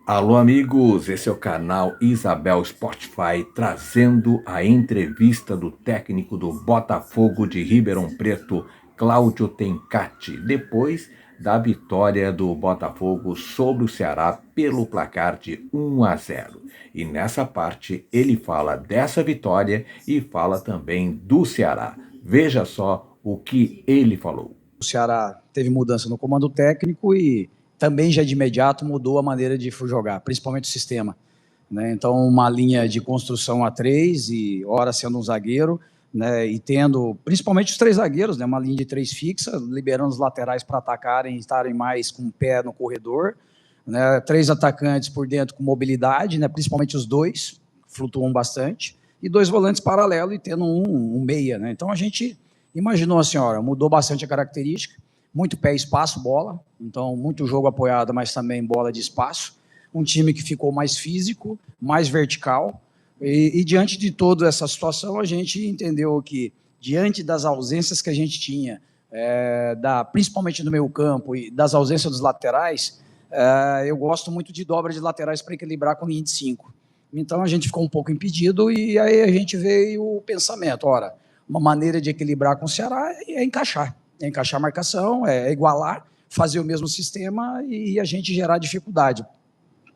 Alô, amigos, esse é o canal Isabel Spotify trazendo a entrevista do técnico do Botafogo de Ribeirão Preto, Cláudio Tencati, depois da vitória do Botafogo sobre o Ceará pelo placar de 1-0. E nessa parte ele fala dessa vitória e fala também do Ceará. Veja só o que ele falou. O Ceará teve mudança no comando técnico e também já de imediato mudou a maneira de jogar, principalmente o sistema, né? Então, uma linha de construção a três e ora sendo um zagueiro, né? E tendo principalmente os três zagueiros, né? Uma linha de três fixa, liberando os laterais para atacarem e estarem mais com o pé no corredor, né? Três atacantes por dentro com mobilidade, né? Principalmente os dois, flutuam bastante, e dois volantes paralelos e tendo um meia, né? Então a gente imaginou a senhora, mudou bastante a característica, muito pé, espaço, bola, então muito jogo apoiado, mas também bola de espaço, um time que ficou mais físico, mais vertical, e diante de toda essa situação, a gente entendeu que, diante das ausências que a gente tinha, principalmente no meio campo, e das ausências dos laterais, eu gosto muito de dobra de laterais para equilibrar com linha de 5. Então a gente ficou um pouco impedido, e aí a gente veio o pensamento, ora, uma maneira de equilibrar com o Ceará é encaixar a marcação, é igualar, fazer o mesmo sistema e a gente gerar dificuldade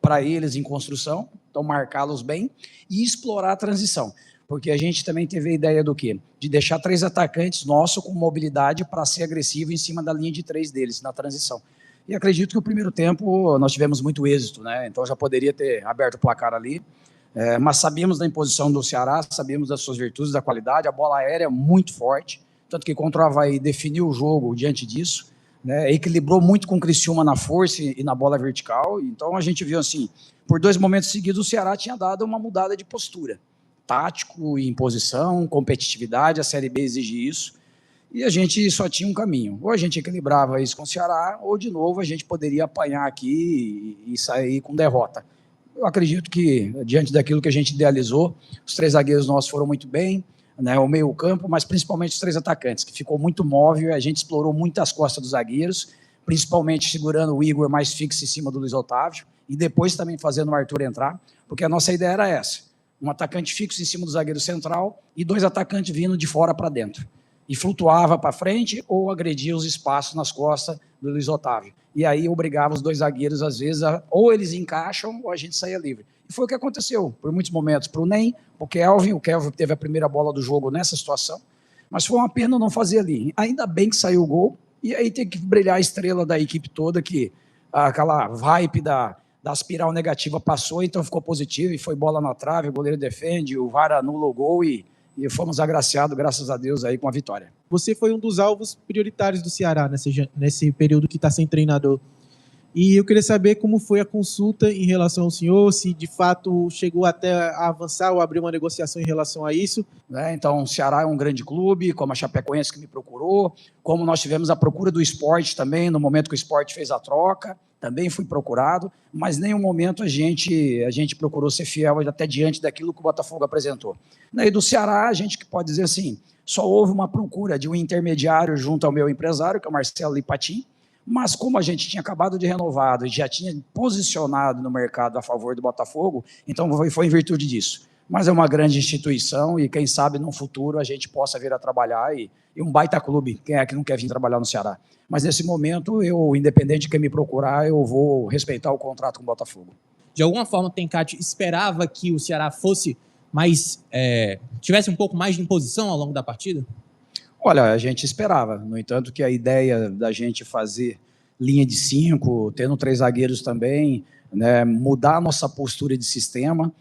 para eles em construção, então marcá-los bem e explorar a transição, porque a gente também teve a ideia do quê? De deixar três atacantes nossos com mobilidade para ser agressivo em cima da linha de três deles na transição. E acredito que o primeiro tempo nós tivemos muito êxito, né? Então já poderia ter aberto o placar ali, mas sabíamos da imposição do Ceará, sabíamos das suas virtudes, da qualidade, a bola aérea muito forte, tanto que contra o Avaí definiu o jogo diante disso, né? Equilibrou muito com o Criciúma na força e na bola vertical, então a gente viu assim, por 2 momentos seguidos o Ceará tinha dado uma mudada de postura, tático, imposição, competitividade, a Série B exige isso, e a gente só tinha um caminho, ou a gente equilibrava isso com o Ceará, ou de novo a gente poderia apanhar aqui e sair com derrota. Eu acredito que, diante daquilo que a gente idealizou, os três zagueiros nossos foram muito bem, né, o meio campo, mas principalmente os três atacantes, que ficou muito móvel, a gente explorou muito as costas dos zagueiros, principalmente segurando o Igor mais fixo em cima do Luiz Otávio, e depois também fazendo o Arthur entrar, porque a nossa ideia era essa, um atacante fixo em cima do zagueiro central e dois atacantes vindo de fora para dentro. E flutuava para frente ou agredia os espaços nas costas do Luiz Otávio. E aí obrigava os dois zagueiros, às vezes, ou eles encaixam ou a gente saía livre. E foi o que aconteceu, por muitos momentos, para o Nem, o Kelvin teve a primeira bola do jogo nessa situação, mas foi uma pena não fazer ali. Ainda bem que saiu o gol, e aí tem que brilhar a estrela da equipe toda, que aquela vibe da espiral negativa passou, então ficou positivo, e foi bola na trave, o goleiro defende, o VAR anula o gol, e fomos agraciados, graças a Deus, aí com a vitória. Você foi um dos alvos prioritários do Ceará nesse período que está sem treinador. E eu queria saber como foi a consulta em relação ao senhor, se de fato chegou até a avançar ou abrir uma negociação em relação a isso. Então, o Ceará é um grande clube, como a Chapecoense que me procurou, como nós tivemos a procura do Sport também, no momento que o Sport fez a troca, também fui procurado, mas em nenhum momento a gente procurou ser fiel até diante daquilo que o Botafogo apresentou. E do Ceará, a gente pode dizer assim, só houve uma procura de um intermediário junto ao meu empresário, que é o Marcelo Lipatin, mas como a gente tinha acabado de renovado e já tinha posicionado no mercado a favor do Botafogo, então foi em virtude disso. Mas é uma grande instituição e quem sabe no futuro a gente possa vir a trabalhar e um baita clube, quem é que não quer vir trabalhar no Ceará? Mas nesse momento, eu, independente de quem me procurar, eu vou respeitar o contrato com o Botafogo. De alguma forma, o Tencati esperava que o Ceará fosse mais, tivesse um pouco mais de imposição ao longo da partida? Olha, a gente esperava, no entanto que a ideia da gente fazer linha de 5, tendo 3 zagueiros também, né, mudar a nossa postura de sistema,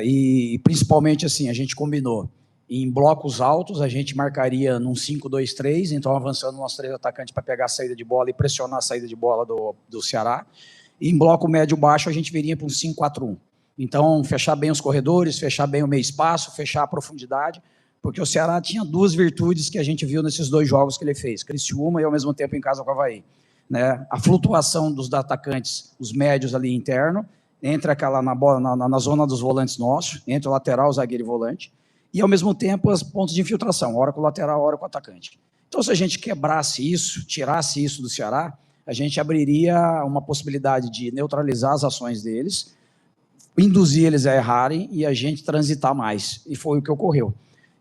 e principalmente assim, a gente combinou, em blocos altos a gente marcaria num 5-2-3, então avançando nossos 3 atacantes para pegar a saída de bola e pressionar a saída de bola do Ceará, e em bloco médio-baixo a gente viria para um 5-4-1, então fechar bem os corredores, fechar bem o meio espaço, fechar a profundidade, porque o Ceará tinha 2 virtudes que a gente viu nesses 2 jogos que ele fez, Criciúma e ao mesmo tempo em casa com o Avaí, né? A flutuação dos atacantes, os médios ali interno, entra aquela na zona dos volantes nossos, entre o lateral, o zagueiro e o volante, e ao mesmo tempo as pontos de infiltração, hora com o lateral, hora com o atacante. Então se a gente quebrasse isso, tirasse isso do Ceará, a gente abriria uma possibilidade de neutralizar as ações deles, induzir eles a errarem e a gente transitar mais. E foi o que ocorreu.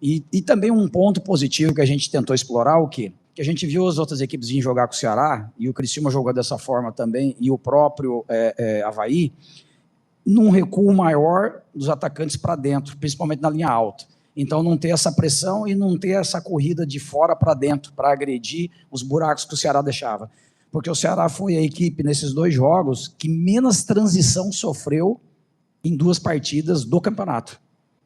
E também um ponto positivo que a gente tentou explorar, o quê? Que a gente viu as outras equipes virem jogar com o Ceará, e o Criciúma jogou dessa forma também, e o próprio Avaí, num recuo maior dos atacantes para dentro, principalmente na linha alta. Então, não ter essa pressão e não ter essa corrida de fora para dentro, para agredir os buracos que o Ceará deixava. Porque o Ceará foi a equipe, nesses 2 jogos, que menos transição sofreu em 2 partidas do campeonato.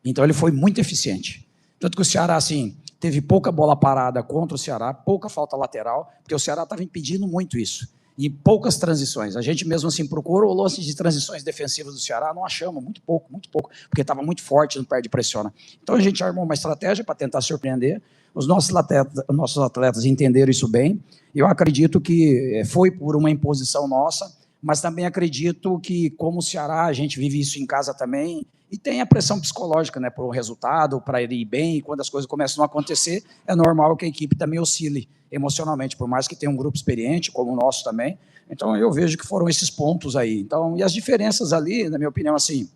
Então, ele foi muito eficiente. Tanto que o Ceará, assim, teve pouca bola parada contra o Ceará, pouca falta lateral, porque o Ceará estava impedindo muito isso. E poucas transições. A gente mesmo assim procurou o lance de transições defensivas do Ceará, não achamos, muito pouco, porque estava muito forte no perde pressiona. Então a gente armou uma estratégia para tentar surpreender. Os nossos atletas entenderam isso bem. Eu acredito que foi por uma imposição nossa, mas também acredito que, como o Ceará, a gente vive isso em casa também, e tem a pressão psicológica, né, para o resultado, para ir bem, e quando as coisas começam a acontecer, é normal que a equipe também oscile emocionalmente, por mais que tenha um grupo experiente, como o nosso também. Então, eu vejo que foram esses pontos aí. Então, e as diferenças ali, na minha opinião, assim,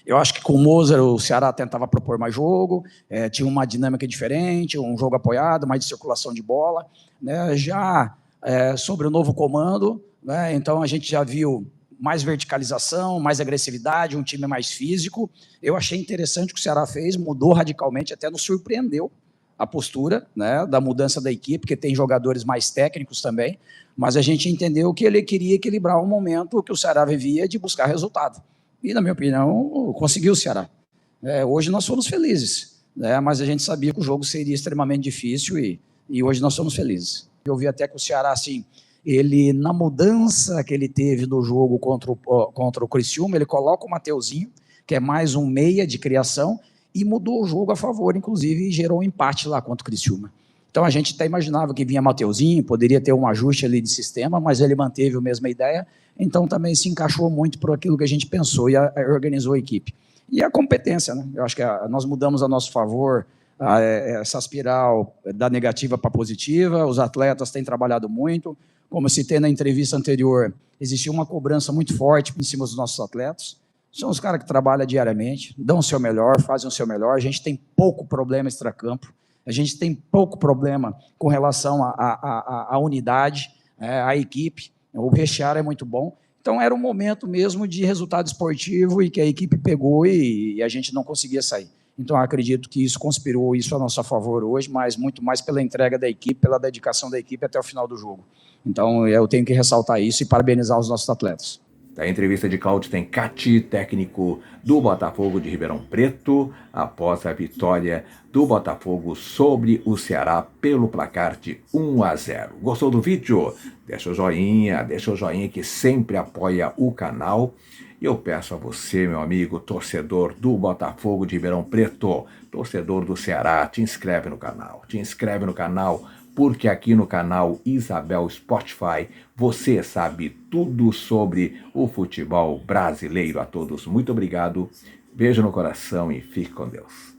eu acho que com o Mozart o Ceará tentava propor mais jogo, tinha uma dinâmica diferente, um jogo apoiado, mais de circulação de bola, né, já sobre o novo comando, né, então a gente já viu mais verticalização, mais agressividade, um time mais físico. Eu achei interessante o que o Ceará fez, mudou radicalmente, até nos surpreendeu a postura, né, da mudança da equipe, porque tem jogadores mais técnicos também, mas a gente entendeu que ele queria equilibrar o momento que o Ceará vivia de buscar resultado. E, na minha opinião, conseguiu o Ceará. Hoje nós somos felizes, né, mas a gente sabia que o jogo seria extremamente difícil e hoje nós somos felizes. Eu vi até que o Ceará, assim, ele, na mudança que ele teve no jogo contra o Criciúma, ele coloca o Mateuzinho, que é mais um meia de criação, e mudou o jogo a favor, inclusive, e gerou um empate lá contra o Criciúma. Então, a gente até imaginava que vinha Mateuzinho, poderia ter um ajuste ali de sistema, mas ele manteve a mesma ideia, então também se encaixou muito por aquilo que a gente pensou e organizou a equipe. E a competência, né? Eu acho que nós mudamos a nosso favor essa espiral da negativa para positiva, os atletas têm trabalhado muito, como eu citei na entrevista anterior, existiu uma cobrança muito forte em cima dos nossos atletas, são os caras que trabalham diariamente, dão o seu melhor, fazem o seu melhor, a gente tem pouco problema extracampo, a gente tem pouco problema com relação à unidade, à equipe, o vestiário é muito bom, então era um momento mesmo de resultado esportivo e que a equipe pegou e a gente não conseguia sair. Então, eu acredito que isso conspirou isso a nosso favor hoje, mas muito mais pela entrega da equipe, pela dedicação da equipe até o final do jogo. Então, eu tenho que ressaltar isso e parabenizar os nossos atletas. Da entrevista de Cláudio Tencati, técnico do Botafogo de Ribeirão Preto, após a vitória do Botafogo sobre o Ceará pelo placar de 1-0. Gostou do vídeo? Deixa o joinha que sempre apoia o canal. E eu peço a você, meu amigo, torcedor do Botafogo de Ribeirão Preto, torcedor do Ceará, te inscreve no canal, porque aqui no canal Isabel Spotify você sabe tudo sobre o futebol brasileiro. A todos, muito obrigado, beijo no coração e fique com Deus.